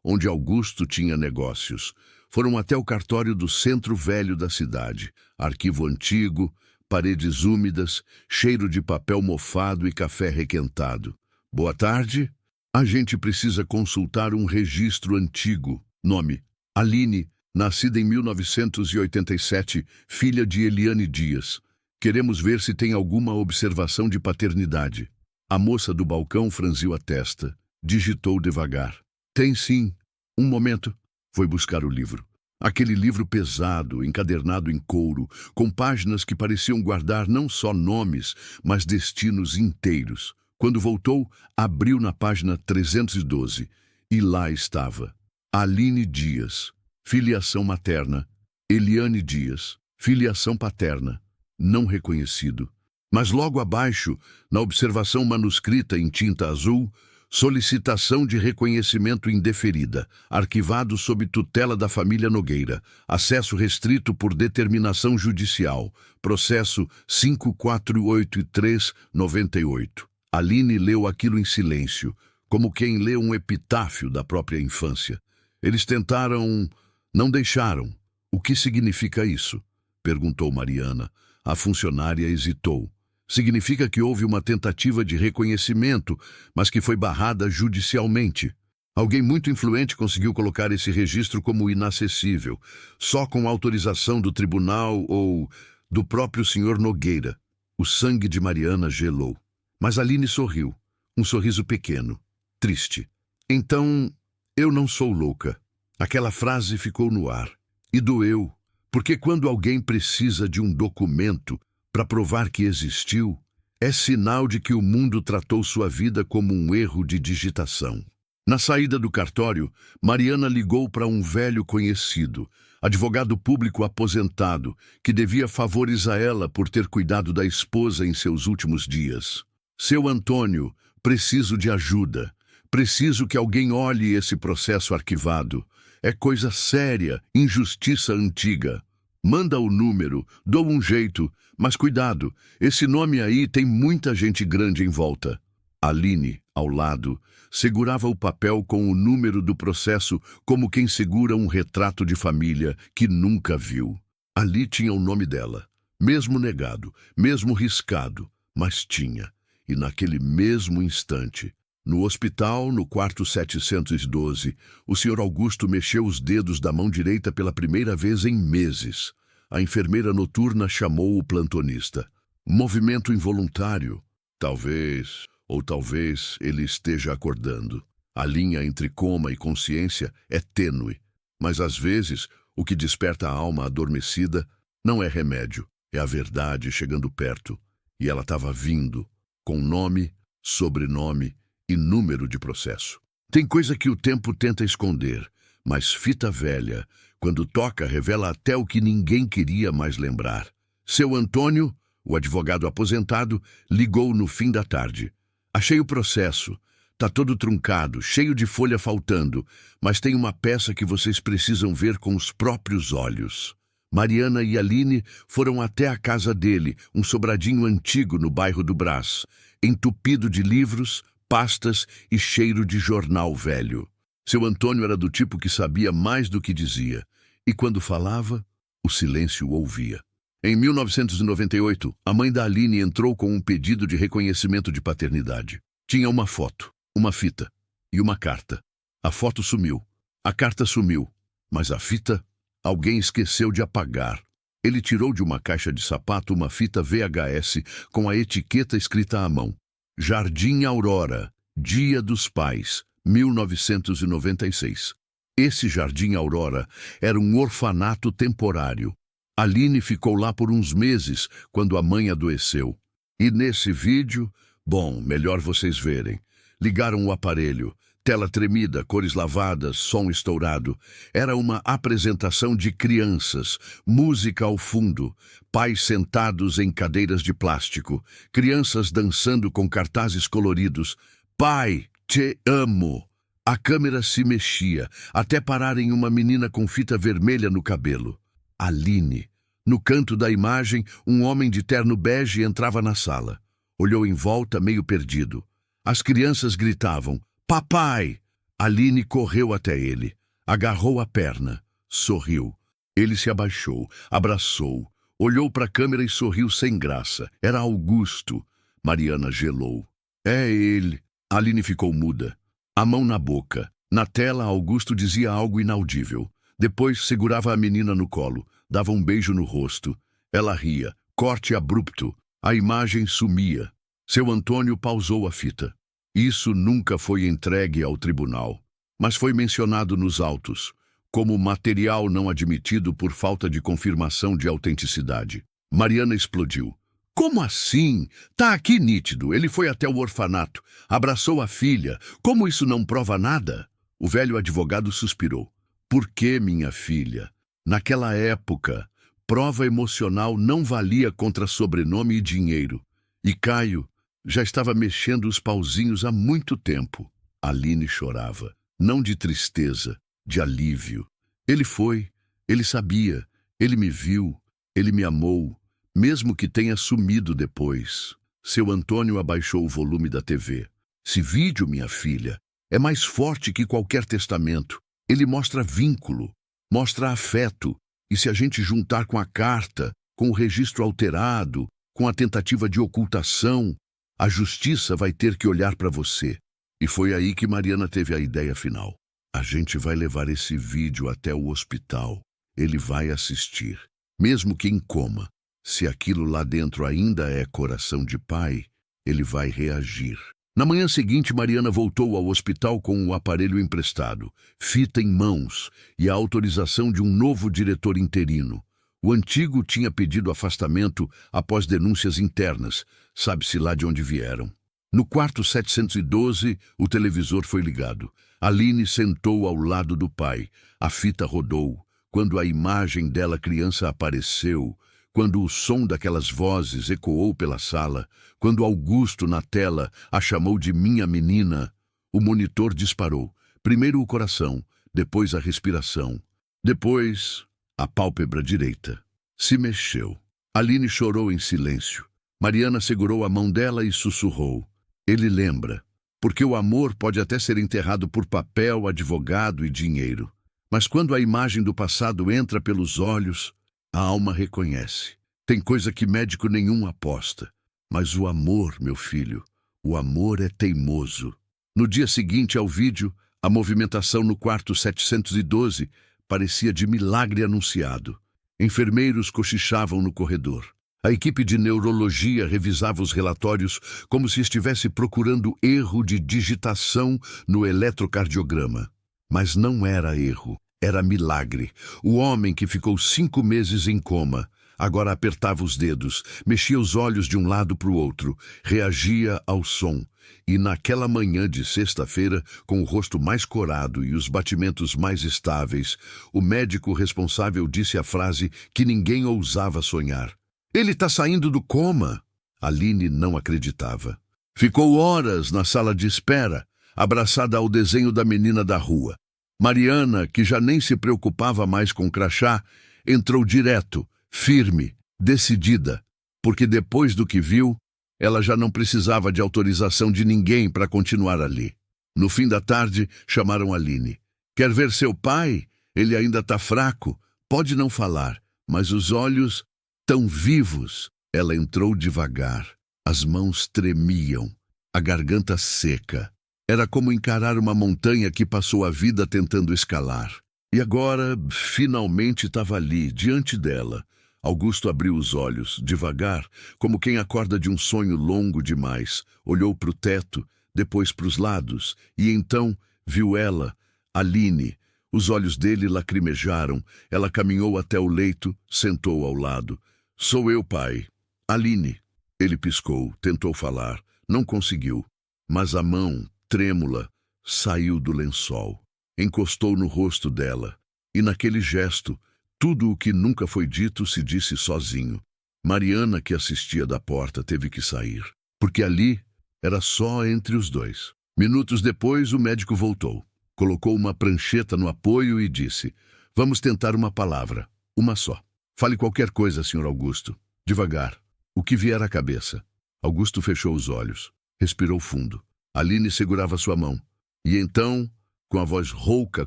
[SPEAKER 1] onde Augusto tinha negócios. Foram até o cartório do centro velho da cidade. Arquivo antigo, paredes úmidas, cheiro de papel mofado e café requentado. "Boa tarde. A gente precisa consultar um registro antigo. Nome: Aline, nascida em 1987, filha de Eliane Dias. Queremos ver se tem alguma observação de paternidade." A moça do balcão franziu a testa. Digitou devagar. "Tem sim. Um momento." Foi buscar o livro. Aquele livro pesado, encadernado em couro, com páginas que pareciam guardar não só nomes, mas destinos inteiros. Quando voltou, abriu na página 312. E lá estava: Aline Dias, filiação materna. Eliane Dias, filiação paterna. Não reconhecido. Mas logo abaixo, na observação manuscrita em tinta azul, solicitação de reconhecimento indeferida, arquivado sob tutela da família Nogueira, acesso restrito por determinação judicial, processo 548398. Aline leu aquilo em silêncio, como quem lê um epitáfio da própria infância. Eles tentaram... não deixaram. "O que significa isso?" perguntou Mariana. A funcionária hesitou. "Significa que houve uma tentativa de reconhecimento, mas que foi barrada judicialmente. Alguém muito influente conseguiu colocar esse registro como inacessível, só com autorização do tribunal ou do próprio senhor Nogueira." O sangue de Mariana gelou. Mas Aline sorriu, um sorriso pequeno, triste. "Então, eu não sou louca." Aquela frase ficou no ar. E doeu, porque quando alguém precisa de um documento para provar que existiu, é sinal de que o mundo tratou sua vida como um erro de digitação. Na saída do cartório, Mariana ligou para um velho conhecido, advogado público aposentado, que devia favores a ela por ter cuidado da esposa em seus últimos dias. "Seu Antônio, preciso de ajuda. Preciso que alguém olhe esse processo arquivado. É coisa séria, injustiça antiga. Manda o número, dou um jeito, mas cuidado, esse nome aí tem muita gente grande em volta." Aline, ao lado, segurava o papel com o número do processo como quem segura um retrato de família que nunca viu. Ali tinha o nome dela, mesmo negado, mesmo riscado, mas tinha. E naquele mesmo instante, no hospital, no quarto 712, o Sr. Augusto mexeu os dedos da mão direita pela primeira vez em meses. A enfermeira noturna chamou o plantonista. Movimento involuntário. Talvez, ou talvez ele esteja acordando. A linha entre coma e consciência é tênue, mas às vezes o que desperta a alma adormecida não é remédio, é a verdade chegando perto. E ela estava vindo, com nome, sobrenome e número de processo. Tem coisa que o tempo tenta esconder, mas fita velha, quando toca, revela até o que ninguém queria mais lembrar. Seu Antônio, o advogado aposentado, ligou no fim da tarde. Achei o processo. Tá todo truncado, cheio de folha faltando, mas tem uma peça que vocês precisam ver com os próprios olhos. Mariana e Aline foram até a casa dele, um sobradinho antigo no bairro do Brás, entupido de livros, pastas e cheiro de jornal velho. Seu Antônio era do tipo que sabia mais do que dizia, e quando falava, o silêncio ouvia. Em 1998, a mãe da Aline entrou com um pedido de reconhecimento de paternidade. Tinha uma foto, uma fita e uma carta. A foto sumiu, a carta sumiu, mas a fita, alguém esqueceu de apagar. Ele tirou de uma caixa de sapato uma fita VHS com a etiqueta escrita à mão. Jardim Aurora, Dia dos Pais, 1996. Esse Jardim Aurora era um orfanato temporário. Aline ficou lá por uns meses, quando a mãe adoeceu. E nesse vídeo, bom, melhor vocês verem. Ligaram o aparelho, tela tremida, cores lavadas, som estourado. Era uma apresentação de crianças, música ao fundo, pais sentados em cadeiras de plástico, crianças dançando com cartazes coloridos. Pai, te amo! A câmera se mexia, até parar em uma menina com fita vermelha no cabelo. Aline. No canto da imagem, um homem de terno bege entrava na sala. Olhou em volta, meio perdido. As crianças gritavam, papai! Aline correu até ele, agarrou a perna, sorriu. Ele se abaixou, abraçou, olhou para a câmera e sorriu sem graça. Era Augusto. Mariana gelou. É ele. Aline ficou muda, a mão na boca. Na tela, Augusto dizia algo inaudível. Depois segurava a menina no colo, dava um beijo no rosto. Ela ria, corte abrupto. A imagem sumia. Seu Antônio pausou a fita. Isso nunca foi entregue ao tribunal, mas foi mencionado nos autos, como material não admitido por falta de confirmação de autenticidade. Mariana explodiu. Como assim? Tá aqui nítido. Ele foi até o orfanato, abraçou a filha. Como isso não prova nada? O velho advogado suspirou. Por que, minha filha? Naquela época, prova emocional não valia contra sobrenome e dinheiro. E Caio já estava mexendo os pauzinhos há muito tempo. Aline chorava, não de tristeza, de alívio. Ele foi, ele sabia, ele me viu, ele me amou, mesmo que tenha sumido depois. Seu Antônio abaixou o volume da TV. Esse vídeo, minha filha, é mais forte que qualquer testamento. Ele mostra vínculo, mostra afeto, e se a gente juntar com a carta, com o registro alterado, com a tentativa de ocultação, a justiça vai ter que olhar para você. E foi aí que Mariana teve a ideia final. A gente vai levar esse vídeo até o hospital. Ele vai assistir, mesmo que em coma. Se aquilo lá dentro ainda é coração de pai, ele vai reagir. Na manhã seguinte, Mariana voltou ao hospital com o aparelho emprestado, fita em mãos e a autorização de um novo diretor interino. O antigo tinha pedido afastamento após denúncias internas, sabe-se lá de onde vieram. No quarto 712, o televisor foi ligado. Aline sentou ao lado do pai. A fita rodou. Quando a imagem dela criança apareceu, quando o som daquelas vozes ecoou pela sala, quando Augusto, na tela, a chamou de minha menina, o monitor disparou. Primeiro o coração, depois a respiração, depois a pálpebra direita. Se mexeu. Aline chorou em silêncio. Mariana segurou a mão dela e sussurrou. Ele lembra, porque o amor pode até ser enterrado por papel, advogado e dinheiro. Mas quando a imagem do passado entra pelos olhos, a alma reconhece. Tem coisa que médico nenhum aposta. Mas o amor, meu filho, o amor é teimoso. No dia seguinte ao vídeo, a movimentação no quarto 712 parecia de milagre anunciado. Enfermeiros cochichavam no corredor. A equipe de neurologia revisava os relatórios como se estivesse procurando erro de digitação no eletrocardiograma. Mas não era erro, era milagre. O homem que ficou 5 meses em coma agora apertava os dedos, mexia os olhos de um lado para o outro, reagia ao som. E naquela manhã de sexta-feira, com o rosto mais corado e os batimentos mais estáveis, o médico responsável disse a frase que ninguém ousava sonhar. Ele está saindo do coma. Aline não acreditava. Ficou horas na sala de espera, abraçada ao desenho da menina da rua. Mariana, que já nem se preocupava mais com o crachá, entrou direto, firme, decidida, porque depois do que viu, ela já não precisava de autorização de ninguém para continuar ali. No fim da tarde, chamaram Aline. Quer ver seu pai? Ele ainda está fraco, pode não falar, mas os olhos tão vivos. Ela entrou devagar. As mãos tremiam, a garganta seca. Era como encarar uma montanha que passou a vida tentando escalar. E agora, finalmente estava ali, diante dela. Augusto abriu os olhos, devagar, como quem acorda de um sonho longo demais. Olhou para o teto, depois para os lados, e então viu ela, Aline. Os olhos dele lacrimejaram. Ela caminhou até o leito, sentou ao lado. Sou eu, pai. Aline. Ele piscou, tentou falar. Não conseguiu. Mas a mão, trêmula, saiu do lençol. Encostou no rosto dela. E naquele gesto, tudo o que nunca foi dito se disse sozinho. Mariana, que assistia da porta, teve que sair. Porque ali era só entre os dois. Minutos depois, o médico voltou. Colocou uma prancheta no apoio e disse: Vamos tentar uma palavra. Uma só. Fale qualquer coisa, Sr. Augusto. Devagar. O que vier à cabeça. Augusto fechou os olhos. Respirou fundo. Aline segurava sua mão. E então, com a voz rouca,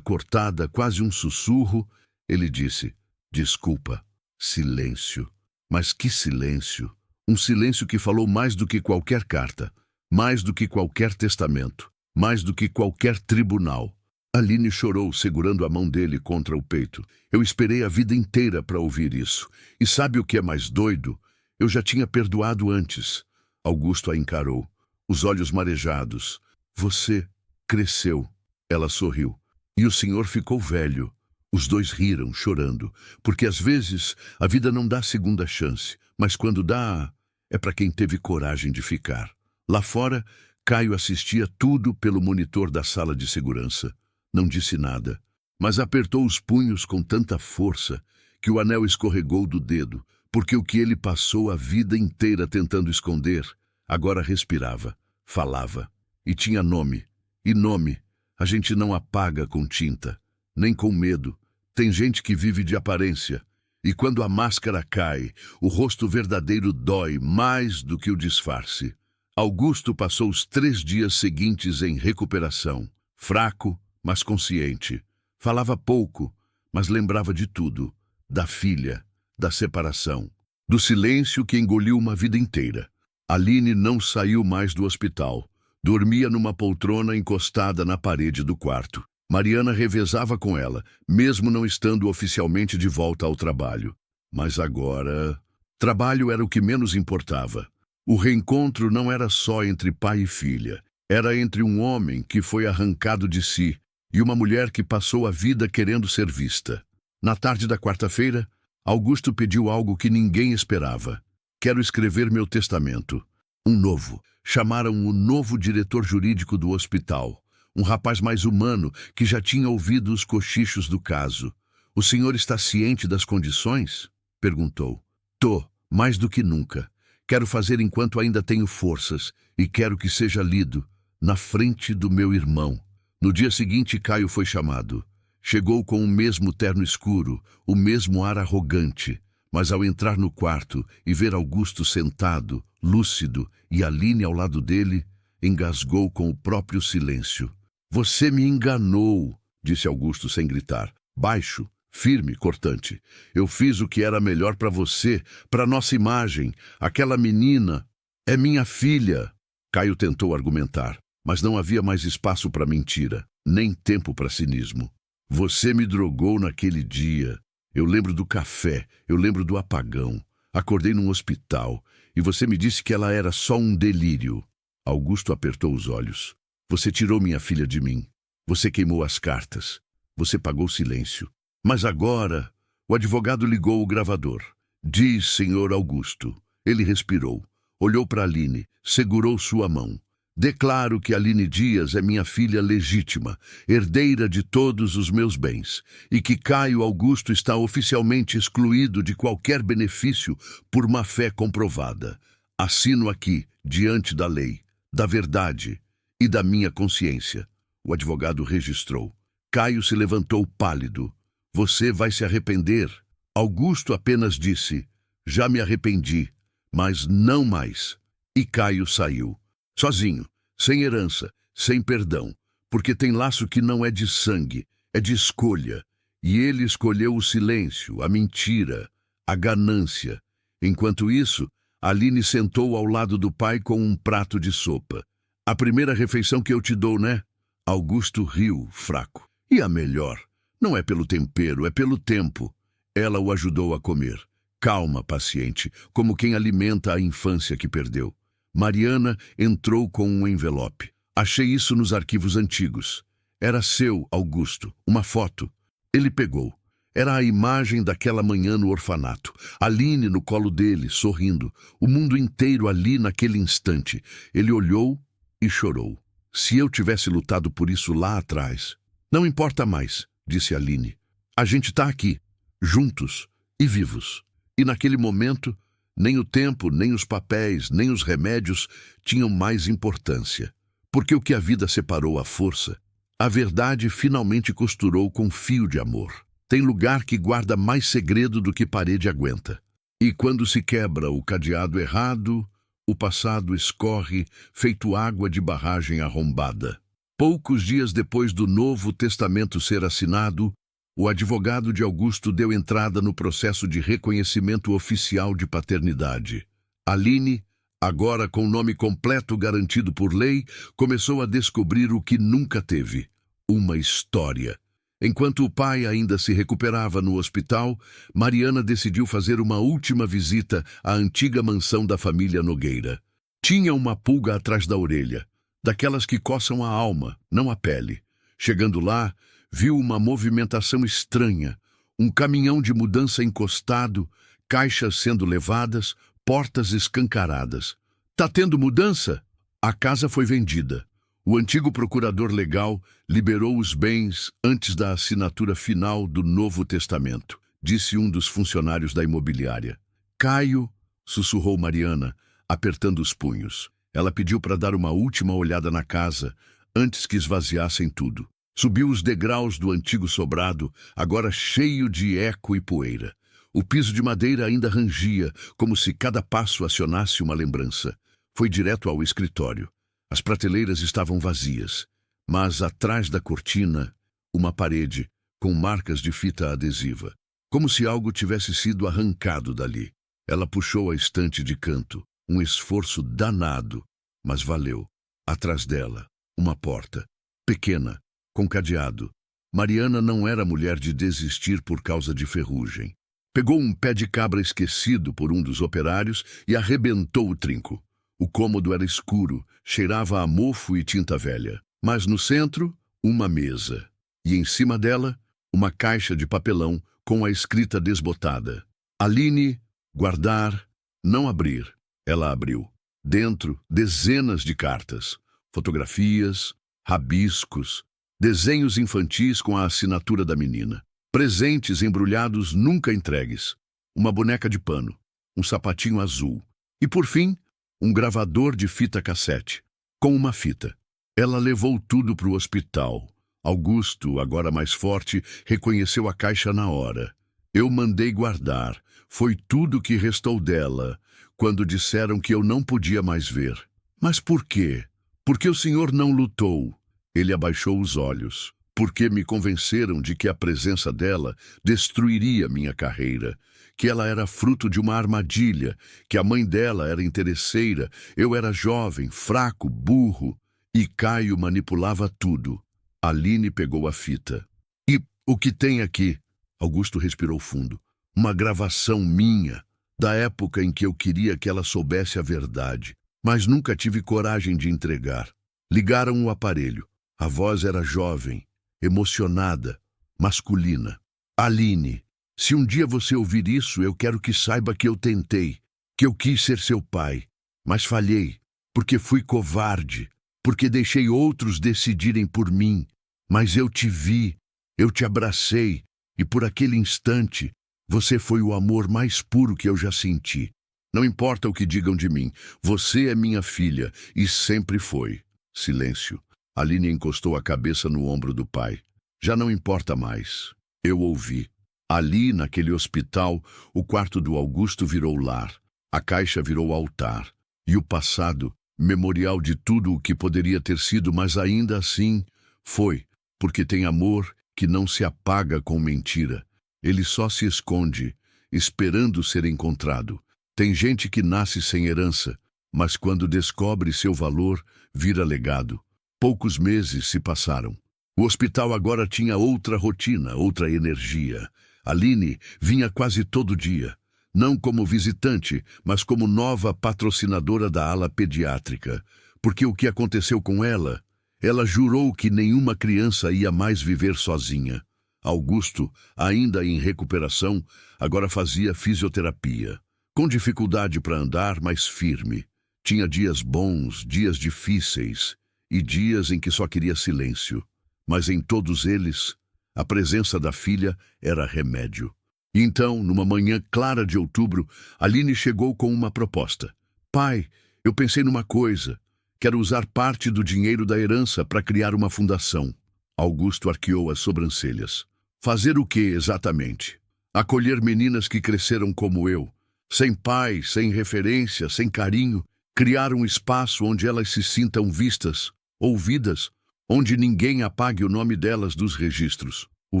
[SPEAKER 1] cortada, quase um sussurro, ele disse: Desculpa. Silêncio. Mas que silêncio! Um silêncio que falou mais do que qualquer carta, mais do que qualquer testamento, mais do que qualquer tribunal. Aline chorou, segurando a mão dele contra o peito. Eu esperei a vida inteira para ouvir isso. E sabe o que é mais doido? Eu já tinha perdoado antes. Augusto a encarou, os olhos marejados. Você cresceu. Ela sorriu. E o senhor ficou velho. Os dois riram, chorando, porque às vezes a vida não dá segunda chance, mas quando dá, é para quem teve coragem de ficar. Lá fora, Caio assistia tudo pelo monitor da sala de segurança. Não disse nada, mas apertou os punhos com tanta força que o anel escorregou do dedo, porque o que ele passou a vida inteira tentando esconder, agora respirava, falava, e tinha nome. E nome a gente não apaga com tinta, nem com medo. Tem gente que vive de aparência, e quando a máscara cai, o rosto verdadeiro dói mais do que o disfarce. Augusto passou os 3 dias seguintes em recuperação, fraco, mas consciente. Falava pouco, mas lembrava de tudo, da filha, da separação, do silêncio que engoliu uma vida inteira. Aline não saiu mais do hospital. Dormia numa poltrona encostada na parede do quarto. Mariana revezava com ela, mesmo não estando oficialmente de volta ao trabalho. Mas agora, trabalho era o que menos importava. O reencontro não era só entre pai e filha. Era entre um homem que foi arrancado de si e uma mulher que passou a vida querendo ser vista. Na tarde da quarta-feira, Augusto pediu algo que ninguém esperava. Quero escrever meu testamento. Um novo. Chamaram o novo diretor jurídico do hospital. Um rapaz mais humano que já tinha ouvido os cochichos do caso. O senhor está ciente das condições? Perguntou. Tô, mais do que nunca. Quero fazer enquanto ainda tenho forças e quero que seja lido na frente do meu irmão. No dia seguinte, Caio foi chamado. Chegou com o mesmo terno escuro, o mesmo ar arrogante, mas ao entrar no quarto e ver Augusto sentado, lúcido, e Aline ao lado dele, engasgou com o próprio silêncio. Você me enganou, disse Augusto sem gritar. Baixo, firme, cortante. Eu fiz o que era melhor para você, para nossa imagem. Aquela menina é minha filha. Caio tentou argumentar, mas não havia mais espaço para mentira, nem tempo para cinismo. Você me drogou naquele dia. Eu lembro do café, eu lembro do apagão. Acordei num hospital e você me disse que ela era só um delírio. Augusto apertou os olhos. Você tirou minha filha de mim. Você queimou as cartas. Você pagou silêncio. Mas agora, o advogado ligou o gravador. Diz, senhor Augusto. Ele respirou. Olhou para Aline, segurou sua mão. Declaro que Aline Dias é minha filha legítima, herdeira de todos os meus bens, e que Caio Augusto está oficialmente excluído de qualquer benefício por má-fé comprovada. Assino aqui, diante da lei, da verdade e da minha consciência. O advogado registrou. Caio se levantou pálido. Você vai se arrepender. Augusto apenas disse, já me arrependi, mas não mais. E Caio saiu. Sozinho, sem herança, sem perdão, porque tem laço que não é de sangue, é de escolha. E ele escolheu o silêncio, a mentira, a ganância. Enquanto isso, Aline sentou ao lado do pai com um prato de sopa. A primeira refeição que eu te dou, né? Augusto riu, fraco. E a melhor? Não é pelo tempero, é pelo tempo. Ela o ajudou a comer. Calma, paciente, como quem alimenta a infância que perdeu. Mariana entrou com um envelope. Achei isso nos arquivos antigos. Era seu, Augusto, uma foto. Ele pegou. Era a imagem daquela manhã no orfanato. Aline no colo dele, sorrindo. O mundo inteiro ali naquele instante. Ele olhou e chorou. Se eu tivesse lutado por isso lá atrás. Não importa mais, disse Aline. A gente está aqui, juntos e vivos. E naquele momento, nem o tempo, nem os papéis, nem os remédios tinham mais importância. Porque o que a vida separou à força, a verdade finalmente costurou com fio de amor. Tem lugar que guarda mais segredo do que parede aguenta. E quando se quebra o cadeado errado, o passado escorre, feito água de barragem arrombada. Poucos dias depois do Novo Testamento ser assinado, o advogado de Augusto deu entrada no processo de reconhecimento oficial de paternidade. Aline, agora com o nome completo garantido por lei, começou a descobrir o que nunca teve: uma história. Enquanto o pai ainda se recuperava no hospital, Mariana decidiu fazer uma última visita à antiga mansão da família Nogueira. Tinha uma pulga atrás da orelha, daquelas que coçam a alma, não a pele. Chegando lá, viu uma movimentação estranha, um caminhão de mudança encostado, caixas sendo levadas, portas escancaradas. Tá tendo mudança? A casa foi vendida. O antigo procurador legal liberou os bens antes da assinatura final do Novo Testamento, disse um dos funcionários da imobiliária. Caio, sussurrou Mariana, apertando os punhos. Ela pediu para dar uma última olhada na casa, antes que esvaziassem tudo. Subiu os degraus do antigo sobrado, agora cheio de eco e poeira. O piso de madeira ainda rangia, como se cada passo acionasse uma lembrança. Foi direto ao escritório. As prateleiras estavam vazias, mas atrás da cortina, uma parede com marcas de fita adesiva, como se algo tivesse sido arrancado dali. Ela puxou a estante de canto, um esforço danado, mas valeu. Atrás dela, uma porta, pequena, com cadeado. Mariana não era mulher de desistir por causa de ferrugem. Pegou um pé de cabra esquecido por um dos operários e arrebentou o trinco. O cômodo era escuro, cheirava a mofo e tinta velha. Mas no centro, uma mesa. E em cima dela, uma caixa de papelão com a escrita desbotada. Aline, guardar, não abrir. Ela abriu. Dentro, dezenas de cartas, fotografias, rabiscos, desenhos infantis com a assinatura da menina. Presentes embrulhados nunca entregues. Uma boneca de pano, um sapatinho azul. E por fim, um gravador de fita cassete, com uma fita. Ela levou tudo para o hospital. Augusto, agora mais forte, reconheceu a caixa na hora. Eu mandei guardar. Foi tudo que restou dela, quando disseram que eu não podia mais ver. Mas por quê? Porque o senhor não lutou. Ele abaixou os olhos. Porque me convenceram de que a presença dela destruiria minha carreira, que ela era fruto de uma armadilha, que a mãe dela era interesseira, eu era jovem, fraco, burro, e Caio manipulava tudo. Aline pegou a fita. E o que tem aqui? Augusto respirou fundo. Uma gravação minha, da época em que eu queria que ela soubesse a verdade, mas nunca tive coragem de entregar. Ligaram o aparelho. A voz era jovem, emocionada, masculina. Aline, se um dia você ouvir isso, eu quero que saiba que eu tentei, que eu quis ser seu pai, mas falhei, porque fui covarde, porque deixei outros decidirem por mim. Mas eu te vi, eu te abracei, e por aquele instante, você foi o amor mais puro que eu já senti. Não importa o que digam de mim, você é minha filha, e sempre foi. Silêncio. Aline encostou a cabeça no ombro do pai. Já não importa mais. Eu ouvi. Ali, naquele hospital, o quarto do Augusto virou lar. A caixa virou altar. E o passado, memorial de tudo o que poderia ter sido, mas ainda assim, foi. Porque tem amor que não se apaga com mentira. Ele só se esconde, esperando ser encontrado. Tem gente que nasce sem herança, mas quando descobre seu valor, vira legado. Poucos meses se passaram. O hospital agora tinha outra rotina, outra energia. Aline vinha quase todo dia, não como visitante, mas como nova patrocinadora da ala pediátrica. Porque o que aconteceu com ela? Ela jurou que nenhuma criança ia mais viver sozinha. Augusto, ainda em recuperação, agora fazia fisioterapia. Com dificuldade para andar, mas firme. Tinha dias bons, dias difíceis e dias em que só queria silêncio. Mas em todos eles, a presença da filha era remédio. E então, numa manhã clara de outubro, Aline chegou com uma proposta. Pai, eu pensei numa coisa. Quero usar parte do dinheiro da herança para criar uma fundação. Augusto arqueou as sobrancelhas. Fazer o que exatamente? Acolher meninas que cresceram como eu, sem pai, sem referência, sem carinho, criar um espaço onde elas se sintam vistas, ouvidas, onde ninguém apague o nome delas dos registros. O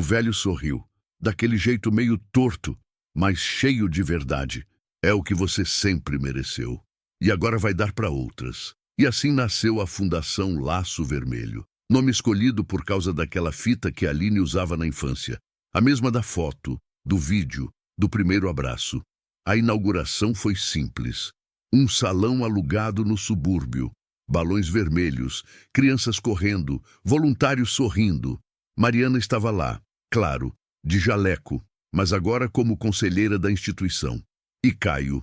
[SPEAKER 1] velho sorriu, daquele jeito meio torto, mas cheio de verdade. É o que você sempre mereceu. E agora vai dar para outras. E assim nasceu a Fundação Laço Vermelho, nome escolhido por causa daquela fita que Aline usava na infância, a mesma da foto, do vídeo, do primeiro abraço. A inauguração foi simples. Um salão alugado no subúrbio, balões vermelhos, crianças correndo, voluntários sorrindo. Mariana estava lá, claro, de jaleco, mas agora como conselheira da instituição. E Caio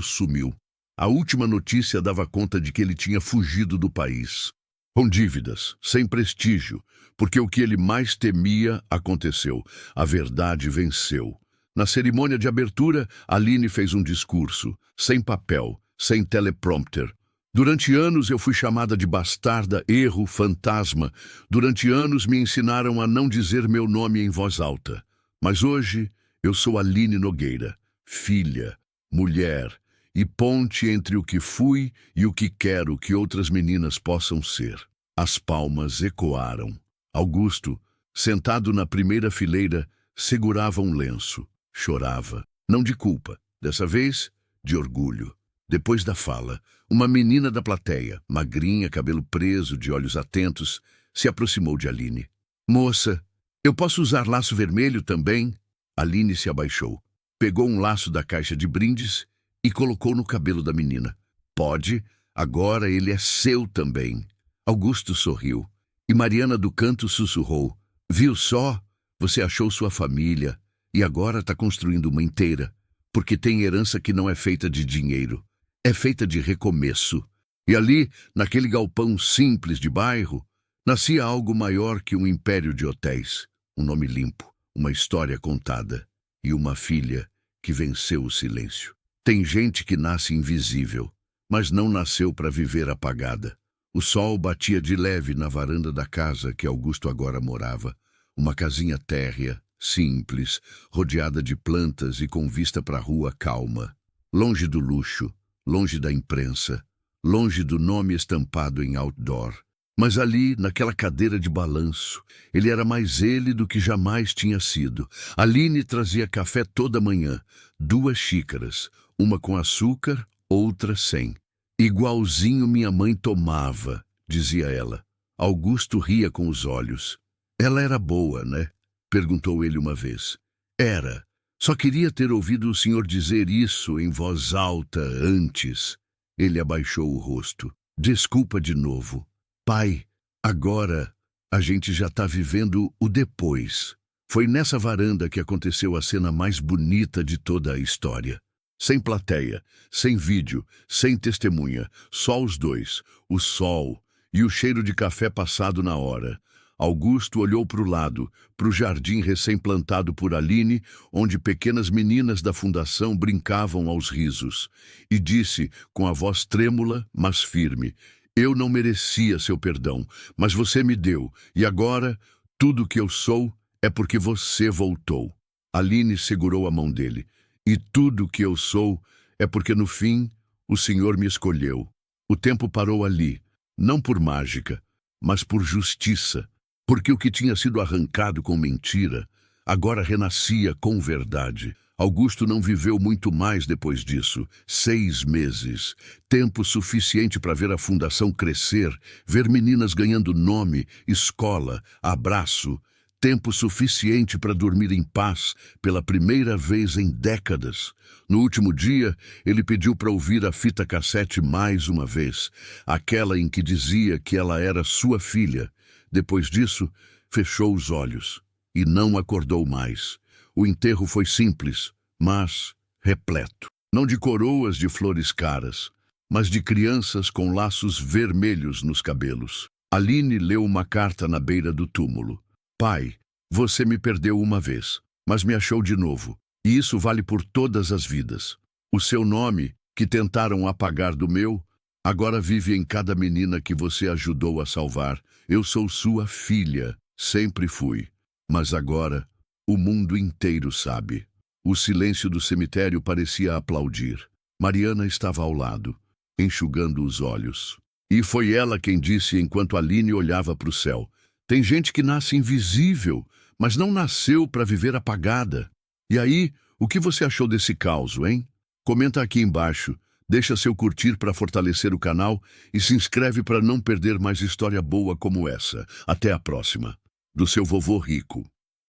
[SPEAKER 1] sumiu. A última notícia dava conta de que ele tinha fugido do país. Com dívidas, sem prestígio, porque o que ele mais temia aconteceu. A verdade venceu. Na cerimônia de abertura, Aline fez um discurso, sem papel, sem teleprompter. Durante anos eu fui chamada de bastarda, erro, fantasma. Durante anos me ensinaram a não dizer meu nome em voz alta. Mas hoje eu sou Aline Nogueira, filha, mulher e ponte entre o que fui e o que quero que outras meninas possam ser. As palmas ecoaram. Augusto, sentado na primeira fileira, segurava um lenço. Chorava, não de culpa, dessa vez de orgulho. Depois da fala, uma menina da plateia, magrinha, cabelo preso, de olhos atentos, se aproximou de Aline. Moça, eu posso usar laço vermelho também? Aline se abaixou, pegou um laço da caixa de brindes e colocou no cabelo da menina. Pode, agora ele é seu também. Augusto sorriu e Mariana do canto sussurrou. Viu só? Você achou sua família. E agora está construindo uma inteira, porque tem herança que não é feita de dinheiro, é feita de recomeço. E ali, naquele galpão simples de bairro, nascia algo maior que um império de hotéis, um nome limpo, uma história contada e uma filha que venceu o silêncio. Tem gente que nasce invisível, mas não nasceu para viver apagada. O sol batia de leve na varanda da casa que Augusto agora morava, uma casinha térrea, simples, rodeada de plantas e com vista para a rua calma. Longe do luxo, longe da imprensa, longe do nome estampado em outdoor. Mas ali, naquela cadeira de balanço, ele era mais ele do que jamais tinha sido. Aline trazia café toda manhã, 2 xícaras, uma com açúcar, outra sem. Igualzinho minha mãe tomava, dizia ela. Augusto ria com os olhos. Ela era boa, né? Perguntou ele uma vez. Era. Só queria ter ouvido o senhor dizer isso em voz alta antes. Ele abaixou o rosto. Desculpa de novo. Pai, agora a gente já está vivendo o depois. Foi nessa varanda que aconteceu a cena mais bonita de toda a história. Sem plateia, sem vídeo, sem testemunha, só os dois, o sol e o cheiro de café passado na hora. Augusto olhou para o lado, para o jardim recém-plantado por Aline, onde pequenas meninas da fundação brincavam aos risos, e disse, com a voz trêmula, mas firme: eu não merecia seu perdão, mas você me deu, e agora tudo que eu sou é porque você voltou. Aline segurou a mão dele. E tudo que eu sou é porque no fim o Senhor me escolheu. O tempo parou ali, não por mágica, mas por justiça, porque o que tinha sido arrancado com mentira agora renascia com verdade. Augusto não viveu muito mais depois disso. 6 meses. Tempo suficiente para ver a fundação crescer, ver meninas ganhando nome, escola, abraço. Tempo suficiente para dormir em paz pela primeira vez em décadas. No último dia, ele pediu para ouvir a fita cassete mais uma vez, aquela em que dizia que ela era sua filha. Depois disso, fechou os olhos e não acordou mais. O enterro foi simples, mas repleto. Não de coroas de flores caras, mas de crianças com laços vermelhos nos cabelos. Aline leu uma carta na beira do túmulo. Pai, você me perdeu uma vez, mas me achou de novo, e isso vale por todas as vidas. O seu nome, que tentaram apagar do meu, agora vive em cada menina que você ajudou a salvar. Eu sou sua filha, sempre fui. Mas agora, o mundo inteiro sabe. O silêncio do cemitério parecia aplaudir. Mariana estava ao lado, enxugando os olhos. E foi ela quem disse enquanto Aline olhava para o céu: tem gente que nasce invisível, mas não nasceu para viver apagada. E aí, o que você achou desse caos, hein? Comenta aqui embaixo, deixa seu curtir para fortalecer o canal e se inscreve para não perder mais história boa como essa. Até a próxima. Do seu vovô Rico.